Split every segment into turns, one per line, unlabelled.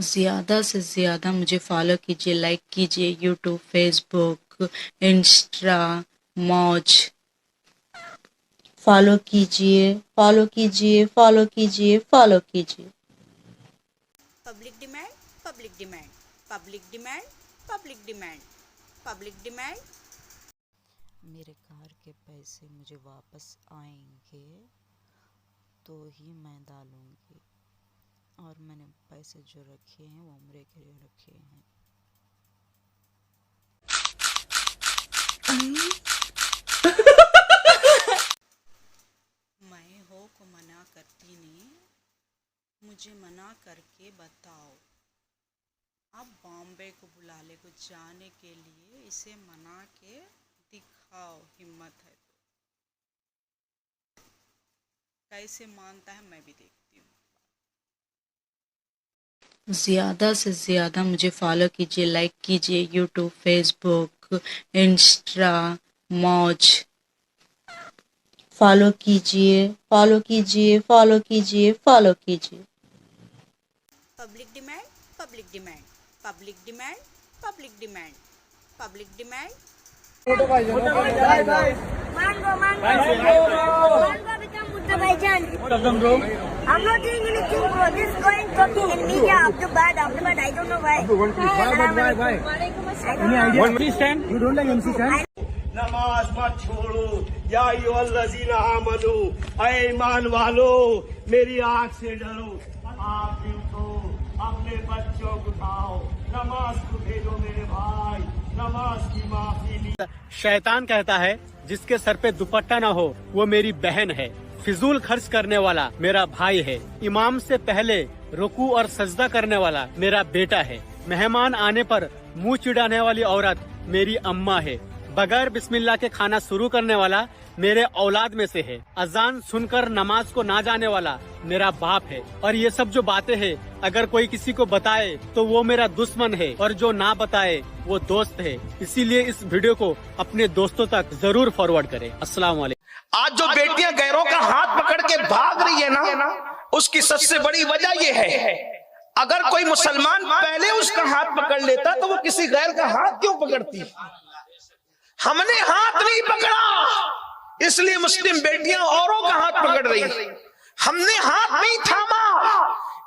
ज़्यादा से ज़्यादा मुझे फॉलो कीजिए, लाइक कीजिए, यूट्यूब, फेसबुक, इंस्टा, मौज। फॉलो कीजिए, फॉलो कीजिए, फॉलो कीजिए, फॉलो कीजिए।
Public demand, public demand, public demand, public demand, public demand.
मेरे कार के पैसे मुझे वापस आएंगे तो ही मैं डालूंगी, और मैंने पैसे जो रखे हैं वो उम्र के लिए रखे हैं।
मैं हो को मना करती नहीं, मुझे मना करके बताओ। अब बॉम्बे को बुला ले को जाने के लिए, इसे मना के दिखाओ, हिम्मत है तो। कैसे मानता है मैं भी देखती हूँ।
ज़्यादा से ज़्यादा मुझे फॉलो कीजिए, लाइक कीजिए, यूट्यूब, फेसबुक, इंस्टा, मौज। फॉलो कीजिए, फॉलो कीजिए, फॉलो कीजिए, फॉलो कीजिए।
Public demand, public demand, public demand, public demand, public demand.
I'm not doing anything, bro. This is going talking in media after bad. I don't know why.
Why? Any idea? MC Stan? You don't like MC Stan?
नमाज मत छोड़ो या अय्युहल्लज़ीना आमनू, ऐ ईमान वालो मेरी आँख से डरो। आप भी उठो, अपने बच्चों को उठाओ, नमाज को भेजो मेरे भाई, नमाज की माफी ली।
शैतान कहता है जिसके सर पे दुपट्टा ना हो वो मेरी बहन है। फिजूल खर्च करने वाला मेरा भाई है। इमाम से पहले रुकू और सजदा करने वाला मेरा बेटा है। मेहमान आने पर मुंह चिढ़ाने वाली औरत मेरी अम्मा है। बगैर बिस्मिल्लाह के खाना शुरू करने वाला मेरे औलाद में से है। अजान सुनकर नमाज को ना जाने वाला मेरा बाप है। और ये सब जो बातें हैं अगर कोई किसी को बताए तो वो मेरा दुश्मन है, और जो ना बताए वो दोस्त है। इसीलिए इस वीडियो को अपने दोस्तों तक जरूर फॉरवर्ड करें। अस्सलाम वालेकुम।
आज जो बेटियां गैरों का हाथ पकड़ के भाग रही है ना, उसकी सबसे बड़ी वजह यह है, अगर कोई मुसलमान पहले उसका हाथ पकड़ लेता तो वो किसी गैर का हाथ क्यों पकड़ती। हमने हाथ नहीं पकड़ा, इसलिए मुस्लिम बेटियां औरों का हाथ पकड़ रही। हमने हाथ नहीं थामा,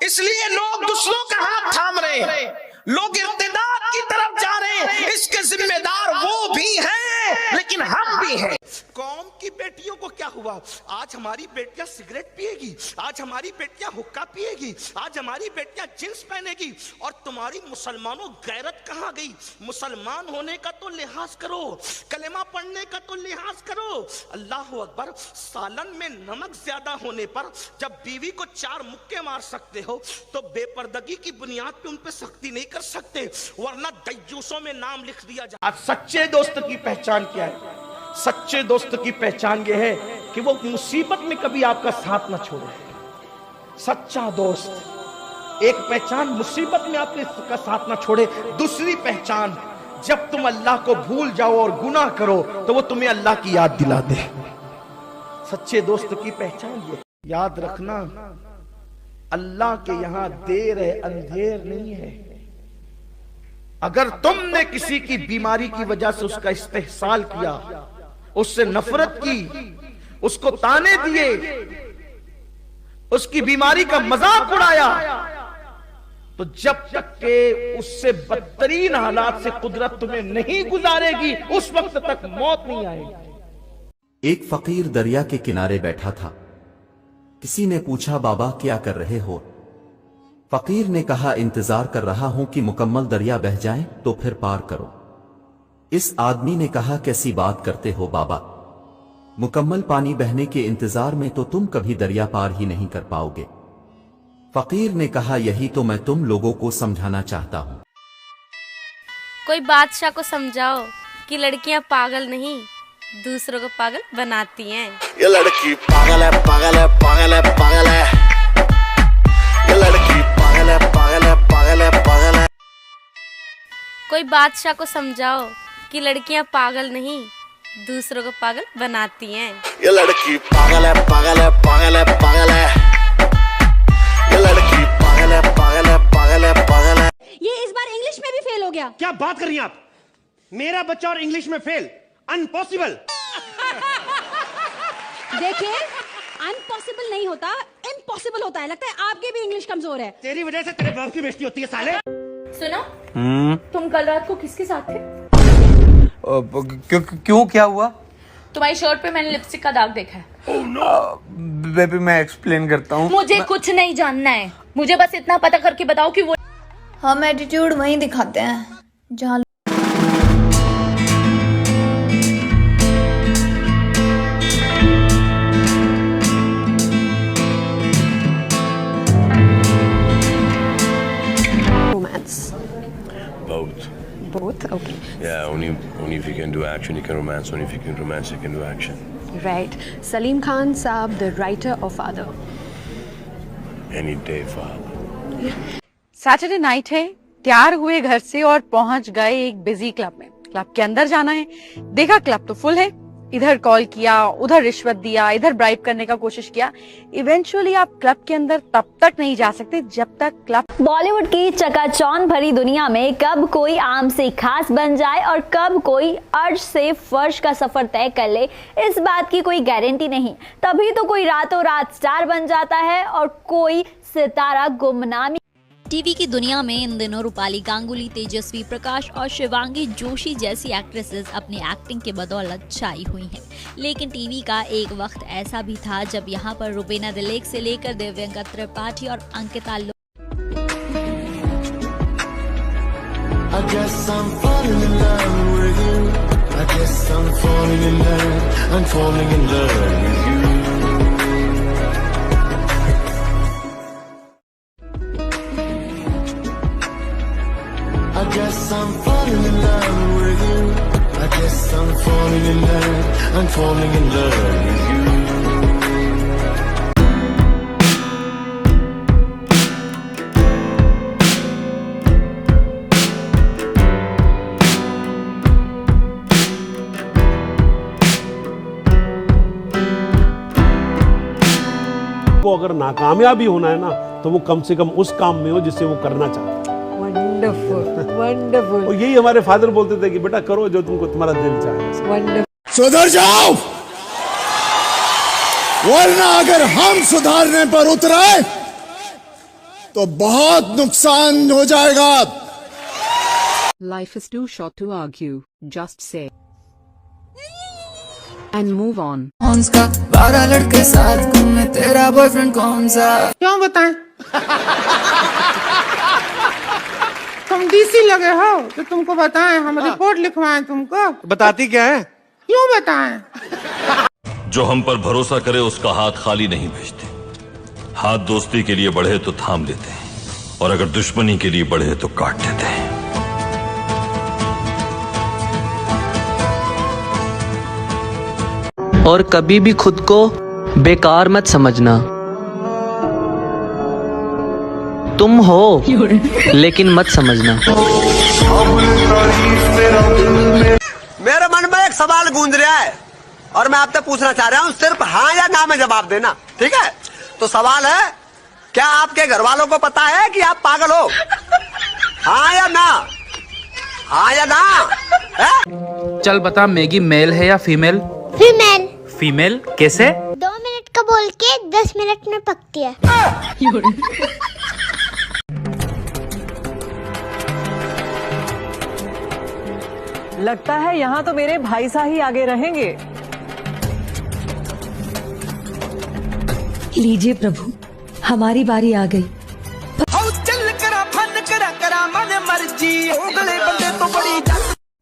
इसलिए लोग दूसरों का हाथ थाम रहे हैं। लोग इर्तिदाद की तरफ जा रहे हैं। इसके जिम्मेदार वो भी हैं, लेकिन हम भी हैं। कौम की बेटियों को क्या हुआ? आज हमारी बेटियां सिगरेट पिएगी, आज हमारी बेटियां हुक्का पिएगी, आज हमारी बेटियां जींस पहनेगी, और तुम्हारी मुसलमानों गैरत कहां गई? मुसलमान होने का तो लिहाज करो, कलेमा पढ़ने का तो लिहाज करो। अल्लाह अकबर। सालन में नमक ज्यादा होने पर जब बीवी को 4 मुक्के मार सकते हो तो बेपर्दगी की बुनियाद पे उन पे सख्ती नहीं कर सकते, वरना दय्यूसों में नाम लिख दिया जाए। आज सच्चे दोस्त की पहचान क्या है? सच्चे दोस्त की पहचान यह है कि वो मुसीबत में कभी आपका साथ ना छोड़े। सच्चा दोस्त एक पहचान, मुसीबत में आपका साथ ना छोड़े। दूसरी पहचान, जब तुम अल्लाह को भूल जाओ और गुनाह करो तो वो तुम्हें अल्लाह की याद दिला दे। सच्चे दोस्त की पहचान ये। याद रखना, अल्लाह के यहां देर है, अंधेर नहीं है। अगर तुमने किसी की बीमारी की वजह से उसका इस्तेहसाल किया, उससे नफरत की, उसको ताने दिए, उसकी बीमारी का मजाक उड़ाया, तो जब तक के उससे बदतरीन हालात से कुदरत तुम्हें नहीं गुजारेगी, उस वक्त तक मौत नहीं आएगी।
एक फकीर दरिया के किनारे बैठा था। किसी ने पूछा, बाबा क्या कर रहे हो? फकीर ने कहा, इंतजार कर रहा हूं कि मुकम्मल दरिया बह जाए तो फिर पार करो। इस आदमी ने कहा, कैसी बात करते हो बाबा, मुकम्मल पानी बहने के इंतजार में तो तुम कभी दरिया पार ही नहीं कर पाओगे। फकीर ने कहा, यही तो मैं तुम लोगों को समझाना चाहता हूं।
कोई बादशाह को समझाओ कि लड़कियां पागल नहीं, दूसरों को पागल बनाती हैं।
ये लड़की पागल है, पागल है, पागल है, पागल है। ये लड़की पागल है, पागल है, पागल है, पागल है।
कोई बादशाह को समझाओ कि लड़कियां पागल नहीं, दूसरों को पागल बनाती हैं।
ये लड़की पागल है, पागल है, पागल है, पागल है। ये लड़की पागल है, पागल है, पागल है, पागल है।
गया।
क्या बात कर रही हैं आप? मेरा बच्चा और इंग्लिश में फेल, अनपॉसिबल।
देखिए, अनपॉसिबल नहीं होता, इम्पॉसिबल होता है। लगता है आपकी भी इंग्लिश कमजोर है।
तेरी वजह से तेरे बाप की बेइज्जती होती है साले।
सुनो, तुम कल रात को किसके साथ थे?
क्यों क्या हुआ?
तुम्हारी शर्ट पे मैंने लिपस्टिक का दाग देखा है।
बेबी मैं एक्सप्लेन करता हूँ।
मुझे कुछ नहीं जानना है, मुझे बस इतना पता करके बताओ कि वो।
हम एटीट्यूड वहीं दिखाते हैं जहाँ
Both? Okay.
Yeah, only if you can do action, you can romance. Only if you can romance, you can do action.
Right. Salim Khan Saab, the writer or father?
Any day, father.
Saturday night है, तैयार हुए घर से और पहुंच गए एक busy club में। क्लब के अंदर जाना है, देखा क्लब तो फुल है। इधर कॉल किया, उधर रिश्वत दिया, इधर ब्राइब करने का कोशिश किया। इवेंचुअली आप क्लब के अंदर तब तक नहीं जा सकते जब तक क्लब।
बॉलीवुड की चकाचौंध भरी दुनिया में कब कोई आम से खास बन जाए और कब कोई अर्श से फर्श का सफर तय कर ले, इस बात की कोई गारंटी नहीं। तभी तो कोई रातों रात स्टार बन जाता है और कोई सितारा गुमनामी।
टीवी की दुनिया में इन दिनों रूपाली गांगुली, तेजस्वी प्रकाश और शिवांगी जोशी जैसी एक्ट्रेसेस अपनी एक्टिंग के बदौलत छाई हुई हैं। लेकिन टीवी का एक वक्त ऐसा भी था जब यहाँ पर रुबीना दिलेक से लेकर दिव्यंका त्रिपाठी और Ankita
I guess I'm falling in love with you. I guess I'm falling in love. I'm falling in love with you.
वो अगर नाकामयाबी होना है ना, तो वो कम से कम उस काम में हो जिससे वो करना चाहता है।
वंडरफुल।
और यही हमारे फादर बोलते थे कि बेटा करो जो तुमको तुम्हारा दिल चाहे।
सुधर जाओ, वरना अगर हम सुधारने पर उतरे तो बहुत नुकसान हो जाएगा।
Life is too short to argue. Just say and move on.
का 12 लड़के साथ घूमे, तेरा बॉयफ्रेंड कौन सा?
क्यों बताएं? तुम डीसी लगे हो तो तुमको बताएं, हम रिपोर्ट लिखवाएं तुमको?
बताती क्या है?
क्यों बताएं?
जो हम पर भरोसा करे उसका हाथ खाली नहीं भेजते। हाथ दोस्ती के लिए बढ़े तो थाम लेते हैं, और अगर दुश्मनी के लिए बढ़े तो काट देते हैं।
और कभी भी खुद को बेकार मत समझना। तुम हो लेकिन मत समझना।
मेरे मन में एक सवाल गूंज रहा है और मैं आपसे पूछना चाह रहा हूँ, सिर्फ हाँ या ना में जवाब देना, ठीक है? तो सवाल है, क्या आपके घर वालों को पता है कि आप पागल हो? हाँ या ना? हाँ या ना? है?
चल बता, मैगी मेल है या फीमेल?
फीमेल।
फीमेल कैसे?
2 मिनट का बोल के 10 मिनट में पकती है।
लगता है यहाँ तो मेरे भाई साहब ही आगे रहेंगे।
लीजिए प्रभु, हमारी बारी आ गई।
चल करा फन करा मन मर्जी, हो गए बंदे तो बड़ी।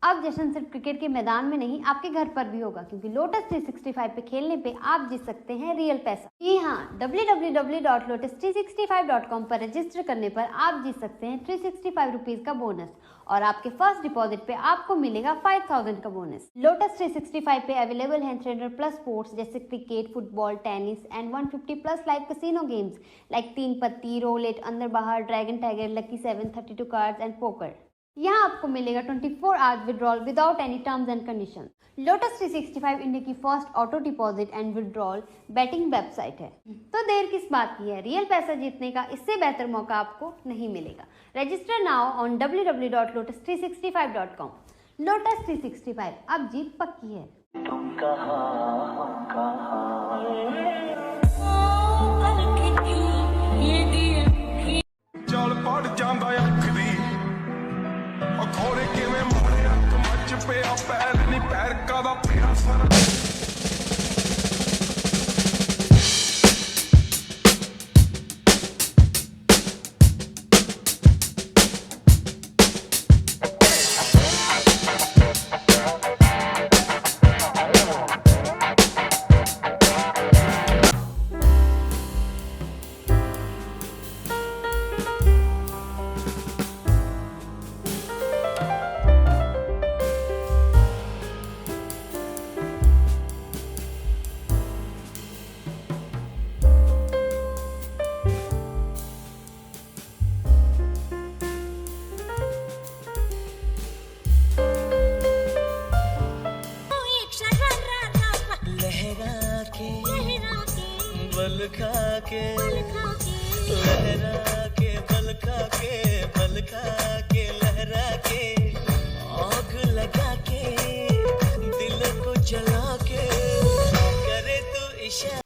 अब जश्न सिर्फ क्रिकेट के मैदान में नहीं, आपके घर पर भी होगा, क्योंकि लोटस 365 पे खेलने पे आप जीत सकते हैं रियल पैसा। जी हाँ, www.lotus365.com पर रजिस्टर करने पर आप जीत सकते हैं 365 रुपीज का बोनस, और आपके फर्स्ट डिपॉजिट पे आपको मिलेगा 5000 का बोनस। लोटस 365 पे अवेलेबल है 300+ स्पोर्ट्स जैसे cricket, football, tennis and 150+ live casino games like 3 पत्ती, roulette, Andar Bahar, dragon tiger, lucky 7, 32 cards and poker. यहाँ आपको मिलेगा 24 hours withdrawal without any terms and condition. Lotus 365 India की first auto deposit and withdrawal betting website है। तो देर किस बात की है, रियल पैसा जीतने का इससे बेहतर मौका आपको नहीं मिलेगा। Register now on www.lotus365.com। Lotus 365, अब जीत पक्की है।
चल पड़ जांदा अख दी अखोरे किवें मारिया कमच पिया पैर नहीं पैर कादा पिया सर
बल खा के लहरा के बल खा के बल खा के लहरा के आग लगा के दिल को जला के करे तू इशारा।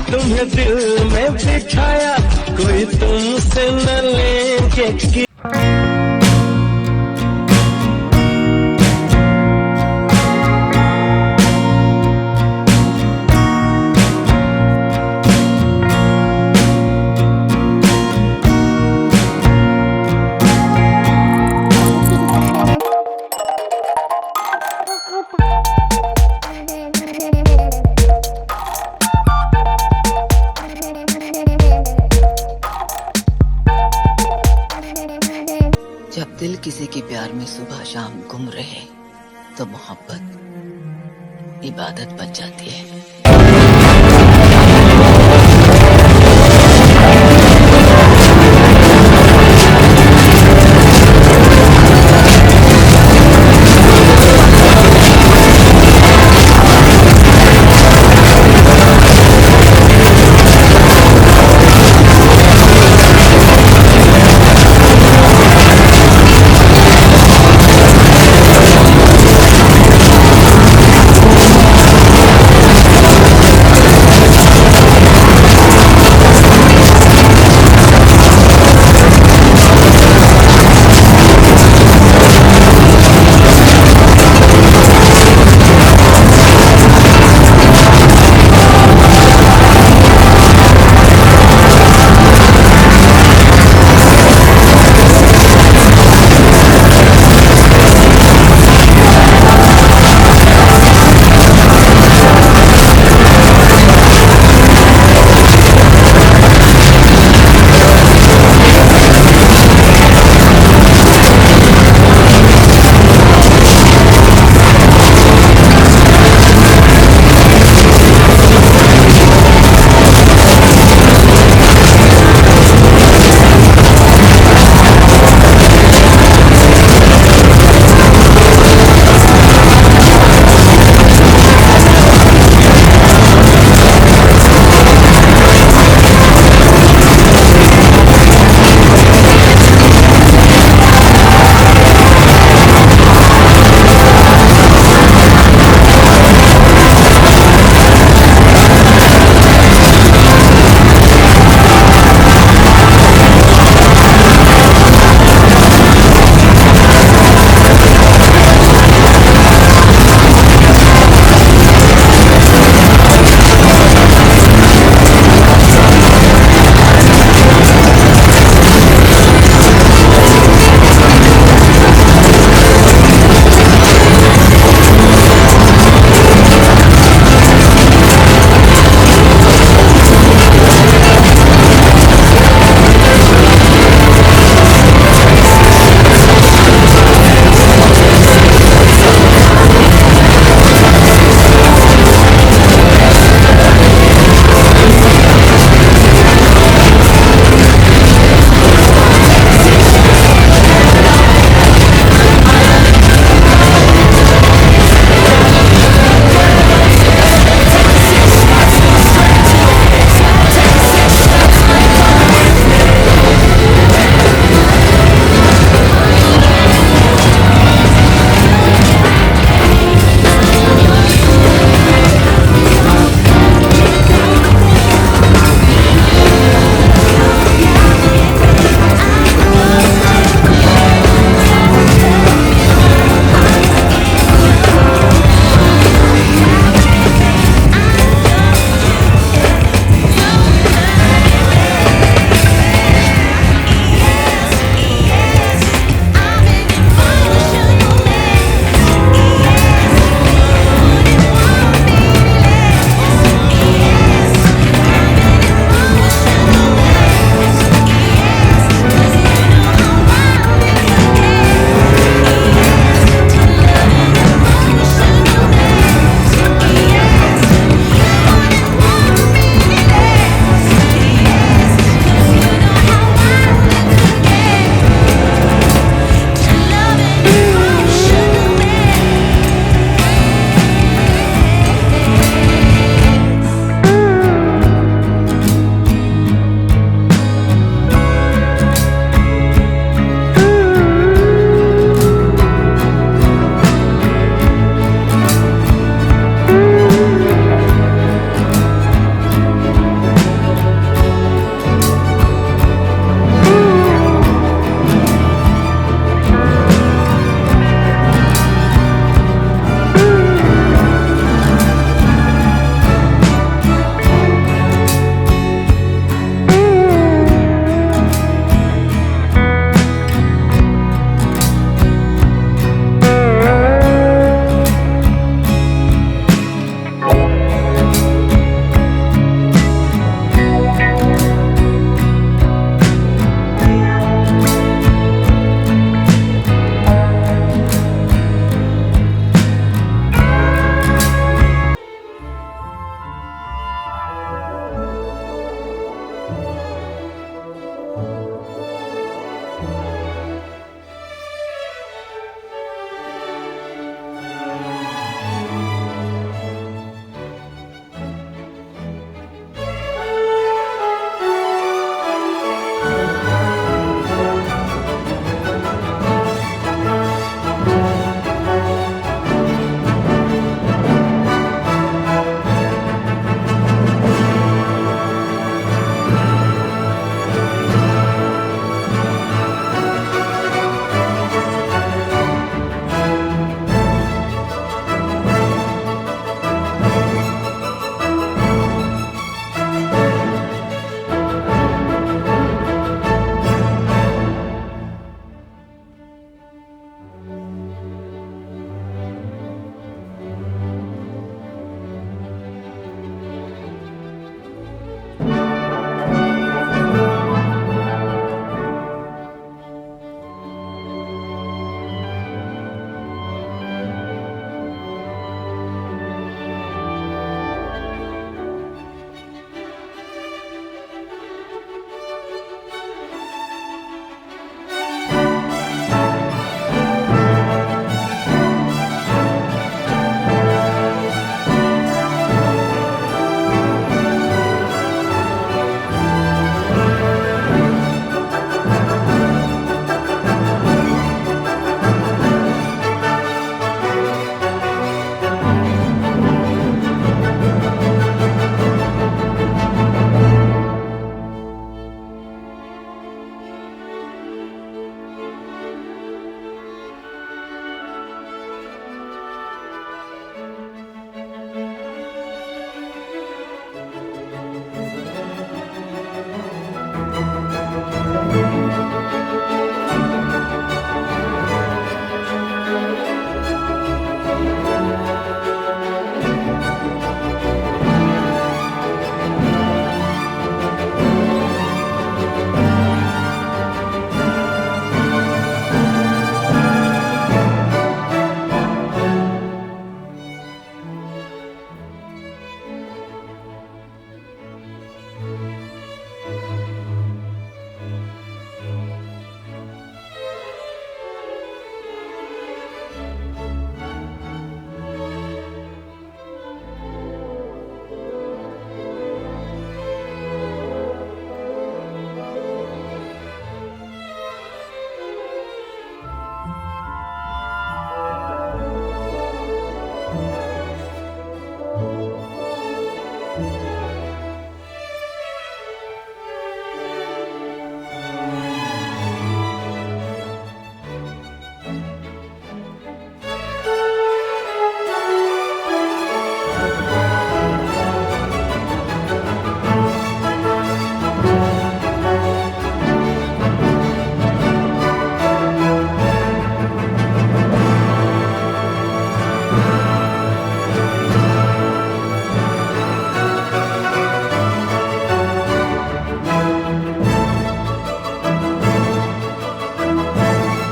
तुम्हें दिल में बिठाया कोई तुमसे न लेके
जब दिल किसी के प्यार में सुबह शाम गुम रहे तो मोहब्बत इबादत बन जाती है।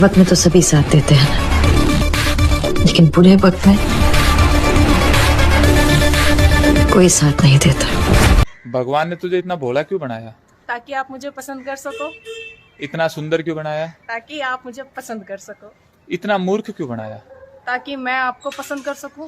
वक्त में तो सभी साथ देते हैं, लेकिन बुरे वक्त में कोई साथ नहीं देता।
भगवान ने तुझे इतना भोला क्यों बनाया?
ताकि आप मुझे पसंद कर सको।
इतना सुंदर क्यों बनाया?
ताकि आप मुझे पसंद कर सको।
इतना मूर्ख क्यों बनाया?
ताकि मैं आपको पसंद कर सकूं।